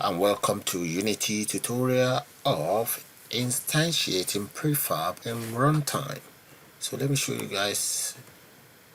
and welcome to Unity tutorial of instantiating prefab in runtime. So let me show you guys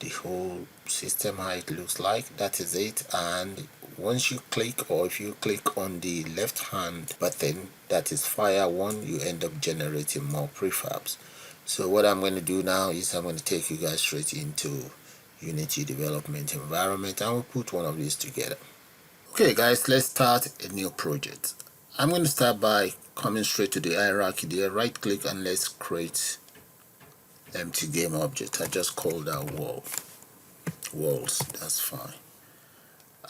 the whole system, how it looks like. That is it. And once you click, or if you click on the left hand button, that is fire one, you end up generating more prefabs. So what I'm going to do now is I'm going to take you guys straight into Unity development environment, and we'll put one of these together. Okay guys, let's start a new project. I'm going to start by coming straight to the hierarchy there, right click, and let's create empty game object. I just call that walls, that's fine.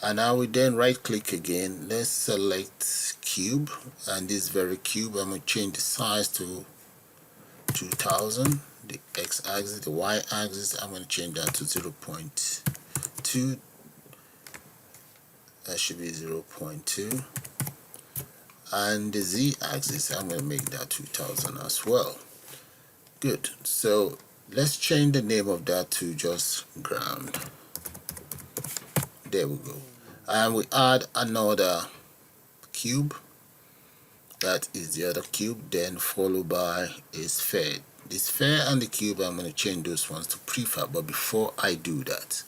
And I will then right click again, let's select cube, and this very cube I'm going to change the size to 2000. The x-axis, the y-axis, I'm going to change that to 0.2. That should be 0.2, and the z-axis I'm going to make that 2000 as well. Good. So let's change the name of that to just ground. There we go. And we add another cube, that is the other cube, then followed by a sphere. The sphere and the cube, I'm going to change those ones to prefab. But before I do that,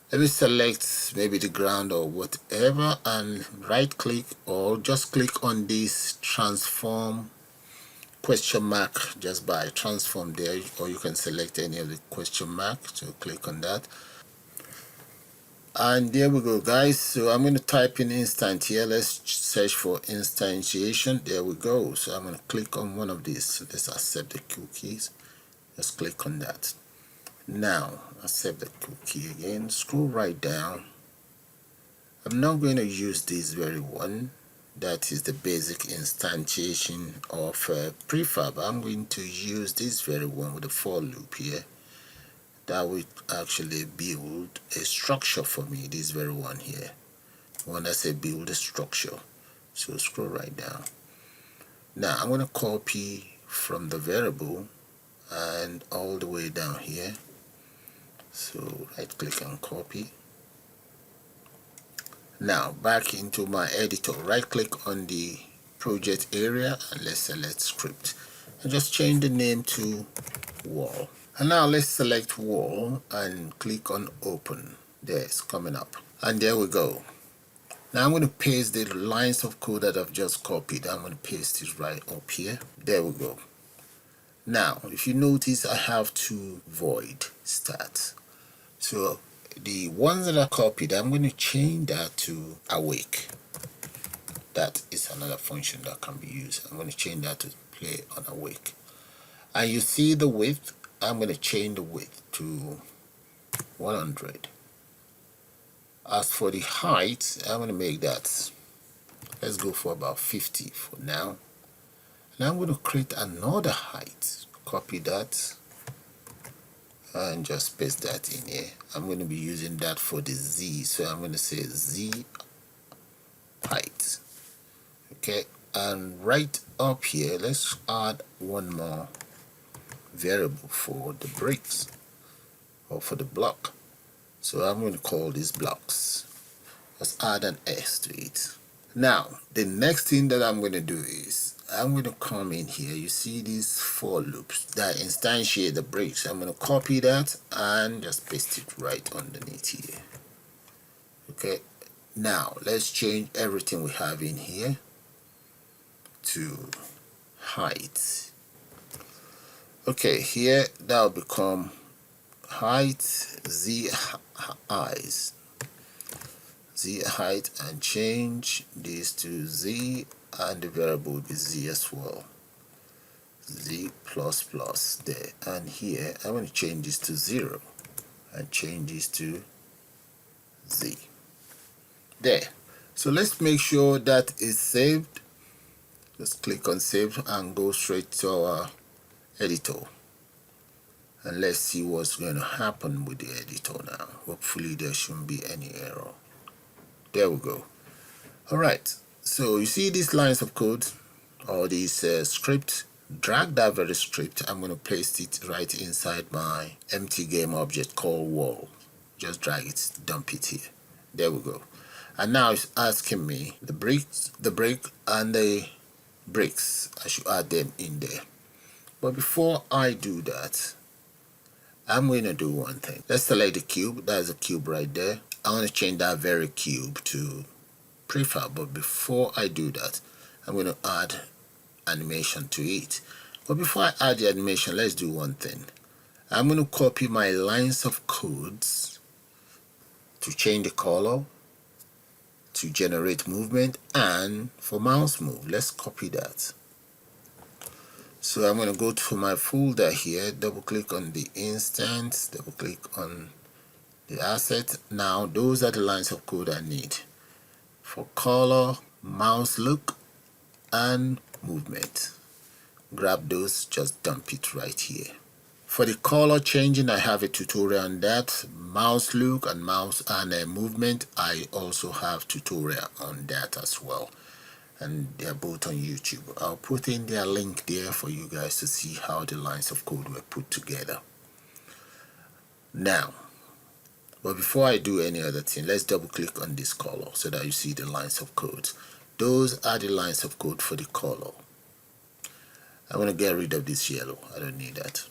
let me select maybe the ground or whatever, and right click or just click on this transform question mark just by transform there, or you can select any of the question mark, so click on that. And there we go guys. So I'm going to type in instant here. Let's search for instantiation. There we go. So I'm going to click on one of these. Let's accept the cookies. Just click on that. Now accept the cookie again, scroll right down. I'm not going to use this very one, that is the basic instantiation of prefab. I'm going to use this very one with a for loop here that will actually build a structure for me. This very one here, when I say build a structure. So scroll right down. Now I'm going to copy from the variable and all the way down here. So right click and copy. Now back into my editor, right click on the project area and let's select script and just change the name to wall. And now let's select wall and click on open. There, it's coming up, and there we go. Now I'm going to paste the lines of code that I've just copied. I'm going to paste it right up here. There we go. Now if you notice, I have two void stats. So the ones that I copied, I'm going to change that to awake. That is another function that can be used. I'm going to change that to play on awake. And you see the width, I'm going to change the width to 100. As for the height, I'm going to make that, let's go for about 50 for now. And I'm going to create another height. Copy that and just paste that in here. I'm going to be using that for the Z, so I'm going to say Z height. Okay, and right up here, let's add one more variable for the bricks or for the block. So I'm going to call these blocks. Let's add an S to it. Now the next thing that I'm going to do is I'm going to come in here. You see these for loops that instantiate the bricks. I'm going to copy that and just paste it right underneath here. Okay, now let's change everything we have in here to height. Okay, here that will become height, Z height, and change this to Z, and the variable will be Z as well, Z plus there. And here I'm going to change this to 0 and change this to Z. There. So let's make sure that is saved. Let's click on save and go straight to our editor, and let's see what's going to happen with the editor now. Hopefully there shouldn't be any error. There we go. Alright, so you see these lines of code or this script. Drag that very script. I'm going to paste it right inside my empty game object called wall. Just drag it, dump it here. There we go. and now it's asking me the brick and the bricks. I should add them in there. But before I do that, I'm going to do one thing. Let's select the cube. That's a cube right there. I want to change that very cube to prefab, but before I do that, I'm going to add animation to it. But before I add the animation, let's do one thing. I'm going to copy my lines of codes to change the color, to generate movement, and for mouse move. Let's copy that. So I'm going to go to my folder here, double click on the instance, double click on the asset. Now those are the lines of code I need for color, mouse look, and movement. Grab those, just dump it right here. For the color changing, I have a tutorial on that. Mouse look and mouse and movement, I also have tutorial on that as well, and they're both on YouTube. I'll put in their link there for you guys to see how the lines of code were put together. Now, but before I do any other thing, let's double click on this color so that you see the lines of code. Those are the lines of code for the color. I'm going to get rid of this yellow. I don't need that.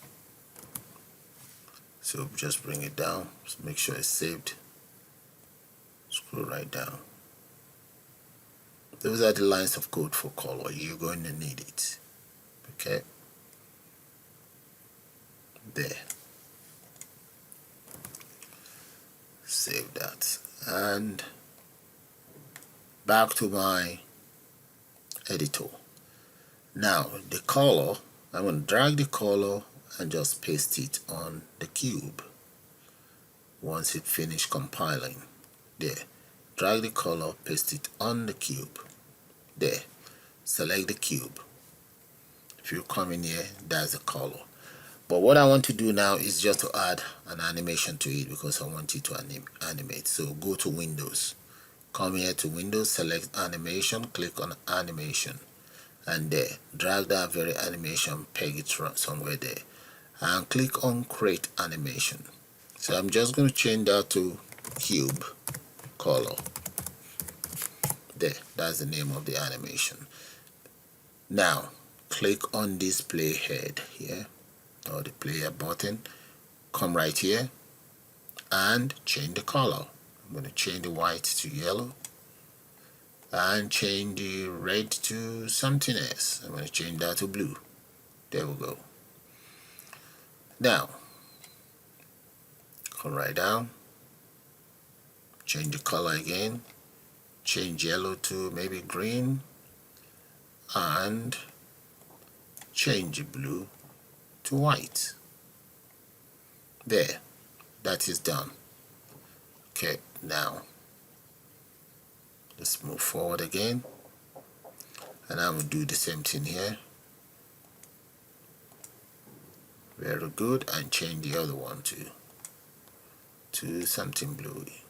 So just bring it down. Just make sure it's saved. Scroll right down. Those are the lines of code for color. You're going to need it. Okay. There. Save that. And back to my editor. Now the color, I'm going to drag the color and just paste it on the cube. Once it finished compiling, there, drag the color, paste it on the cube. There, select the cube. If you come in here, that's the color. But what I want to do now is just to add an animation to it because I want it to animate. So go to Windows, come here to Windows, select animation, click on animation, and there, drag that very animation, peg it somewhere there, and click on create animation. So I'm just going to change that to cube color. There, that's the name of the animation. Now click on this playhead here, or the player button, come right here and change the color. I'm going to change the white to yellow and change the red to something else. I'm going to change that to blue. There we go. Now come right down, change the color again, change yellow to maybe green, and change blue to white. There, that is done. Okay, now let's move forward again, and I'm going to do the same thing here. Very good, and change the other one to something bluey,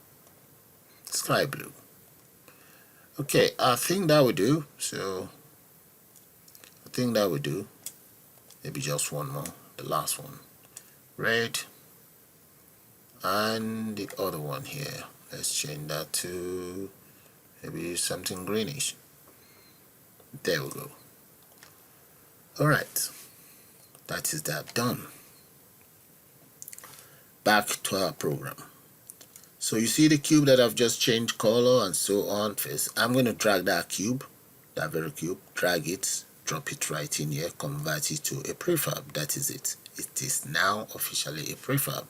sky blue. Okay, I think that would do. So I think that would do. Maybe just one more, the last one, red, and the other one here, let's change that to maybe something greenish. There we go. All right, that is that done. Back to our program. So you see the cube that I've just changed color and so on. First, I'm going to drag that cube, that very cube, drag it, drop it right in here, convert it to a prefab. That is it. It is now officially a prefab.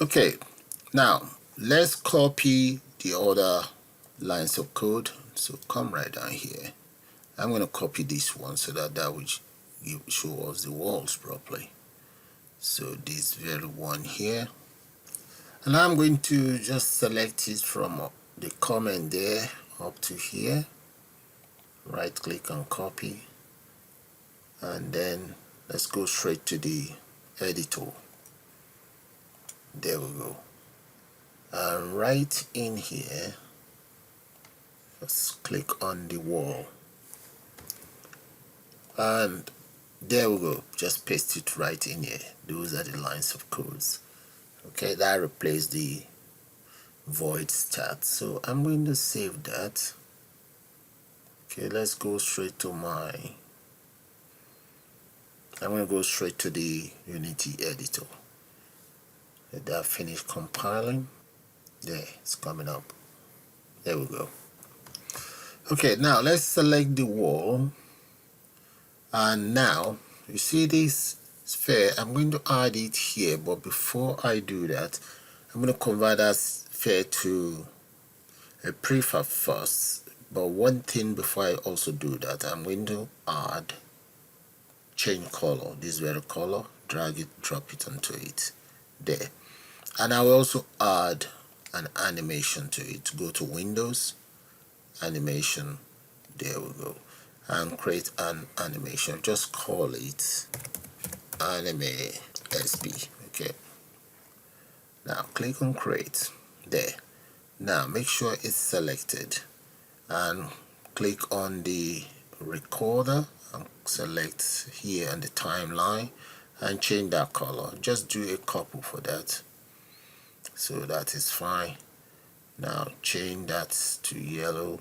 Okay, now let's copy the other lines of code. So come right down here. I'm going to copy this one so that will show us the walls properly. So this very one here, and I'm going to just select it from the comment there up to here, right click on copy, and then let's go straight to the editor. There we go. And right in here, let's click on the wall, and there we go. Just paste it right in here. Those are the lines of codes. Okay, that replaces the void start. So I'm going to save that. Okay, let's go straight to I'm going to go straight to the Unity editor. Let that finish compiling. There, it's coming up. There we go. Okay, now let's select the wall. And now, you see this sphere, I'm going to add it here. But before I do that, I'm going to convert that sphere to a prefab first. But one thing before I also do that, I'm going to change color, this very color, drag it, drop it onto it, there. And I will also add an animation to it. Go to Windows, animation, there we go, and create an animation. Just call it anime SB. Okay, now click on create, there. Now make sure it's selected and click on the recorder and select here on the timeline and change that color. Just do a couple for that, so that is fine. Now change that to yellow,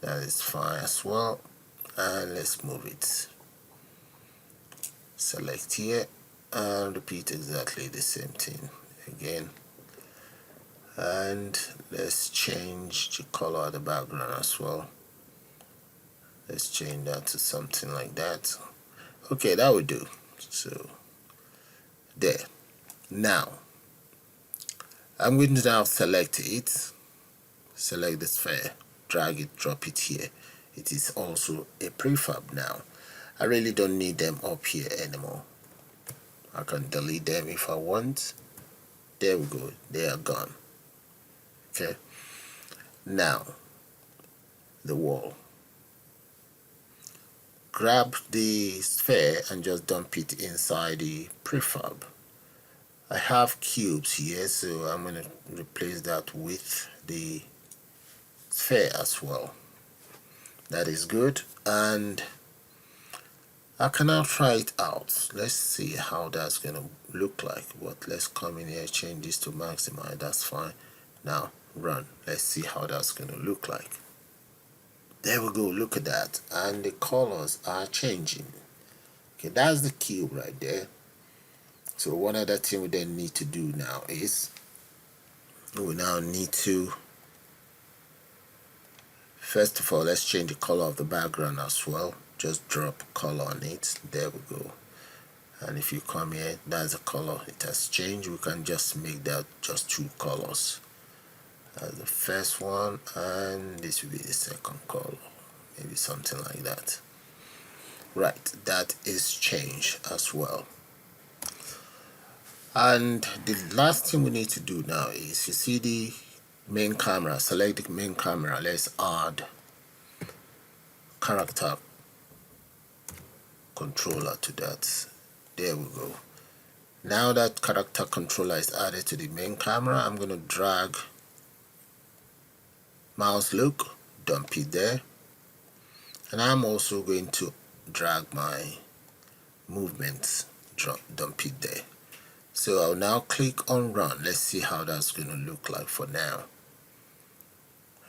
that is fine as well. And let's move it, select here and repeat exactly the same thing again. And let's change the color of the background as well. Let's change that to something like that. Okay, that would do. So there. Now I'm going to now select it, select the sphere, drag it, drop it here. It is also a prefab now. I really don't need them up here anymore. I can delete them if I want. There we go, they are gone. Okay, now the wall. Grab the sphere and just dump it inside the prefab. I have cubes here, so I'm going to replace that with the sphere as well. That is good, and I can now try it out. Let's see how that's going to look like. But let's come in here, change this to maximize. That's fine. Now run. Let's see how that's going to look like. There we go, look at that, and the colors are changing. Okay, that's the cube right there. So one other thing we then need to do now is we now need to, first of all, let's change the color of the background as well. Just drop color on it. There we go. And if you come here, that's the color. It has changed. We can just make that just two colors. That's the first one, and this will be the second color. Maybe something like that. Right, that is changed as well. And the last thing we need to do now is, you see the main camera, select the main camera. Let's add character controller to that. There we go. Now that character controller is added to the main camera, I'm going to drag mouse look, dump it there, and I'm also going to drag my movements, dump it there. So I'll now click on run. Let's see how that's going to look like for now.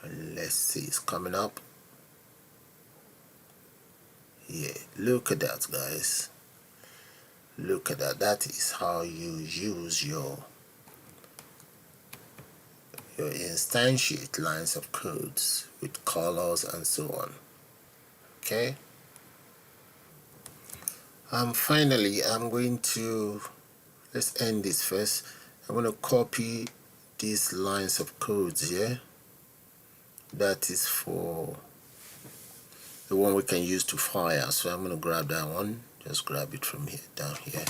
And let's see, it's coming up. Yeah, look at that, guys. Look at that. That is how you use your instantiate lines of codes with colors and so on. Okay. Finally, I'm going to, let's end this first. I'm going to copy these lines of codes here. That is for the one we can use to fire. So I'm going to grab that one. Just grab it from here, down here.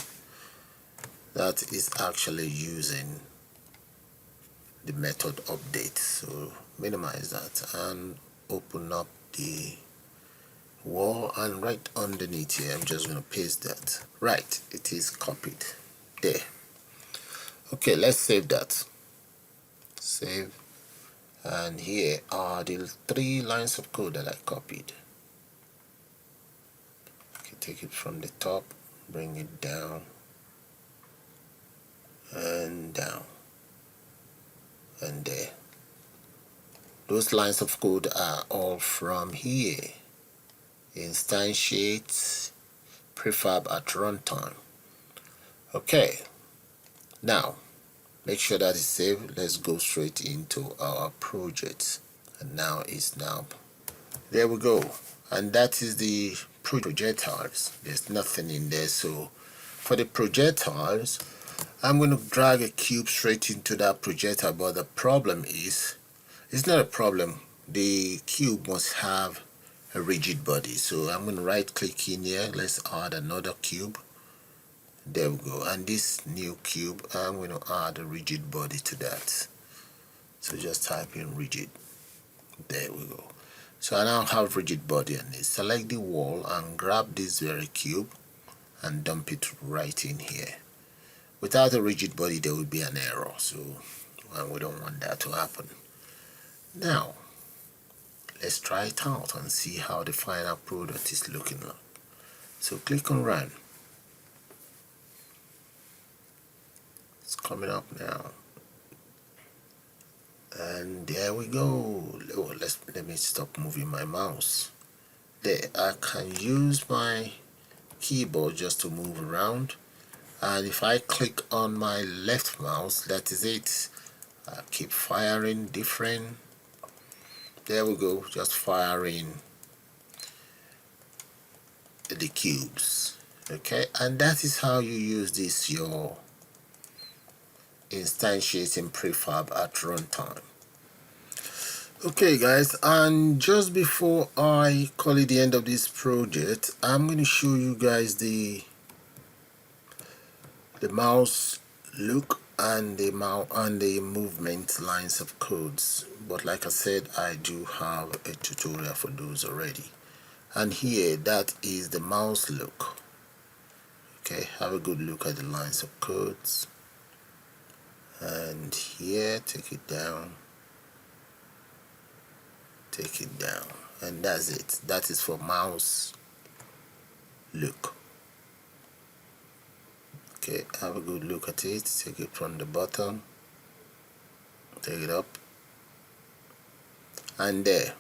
That is actually using the method update. So minimize that and open up the wall, and right underneath here I'm just going to paste that. Right, it is copied there. Okay, let's save that. Save, and here are the 3 lines of code that I copied. Okay, take it from the top, bring it down and down. and there. Those lines of code are all from here. Instantiate prefab at runtime. Okay, now make sure that is saved. Let's go straight into our project. And now it's now. There we go. And that is the projectiles. There's nothing in there. So for the projectiles, I'm going to drag a cube straight into that projectile. But the problem is, it's not a problem. The cube must have a rigid body. So I'm going to right click in here. Let's add another cube. There we go. And this new cube, I'm going to add a rigid body to that. So just type in rigid. There we go. So I now have rigid body on it. Select the wall and grab this very cube and dump it right in here. Without a rigid body, there will be an error. So we don't want that to happen. Now, let's try it out and see how the final product is looking like. So click on run. It's coming up now. And there we go. Oh, let me stop moving my mouse. There, I can use my keyboard just to move around. And if I click on my left mouse, that is it. I keep firing different. There we go, just firing the cubes. Okay, and that is how you use this, your instantiating prefab at runtime. Okay guys, and just before I call it the end of this project, I'm going to show you guys the mouse look and the movement lines of codes. But like I said, I do have a tutorial for those already. And here, that is the mouse look. Okay, have a good look at the lines of codes. And here, take it down, and that's it. That is for mouse look. Okay, have a good look at it. Take it from the bottom, take it up, and there.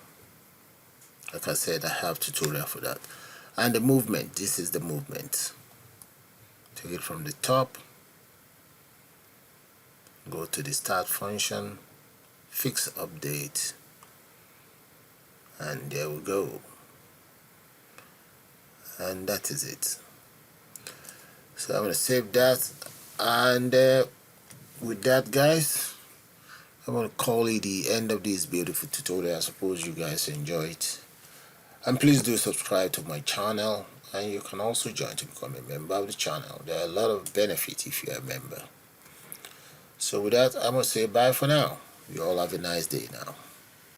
Like I said, I have tutorial for that. And the movement, this is the movement. Take it from the top, go to the start function, fix update, and there we go. And that is it. So I'm going to save that, and with that guys, I'm going to call it the end of this beautiful tutorial. I suppose you guys enjoy it, and please do subscribe to my channel, and you can also join to become a member of the channel. There are a lot of benefits if you're a member. So with that, I'm going to say bye for now. You all have a nice day now.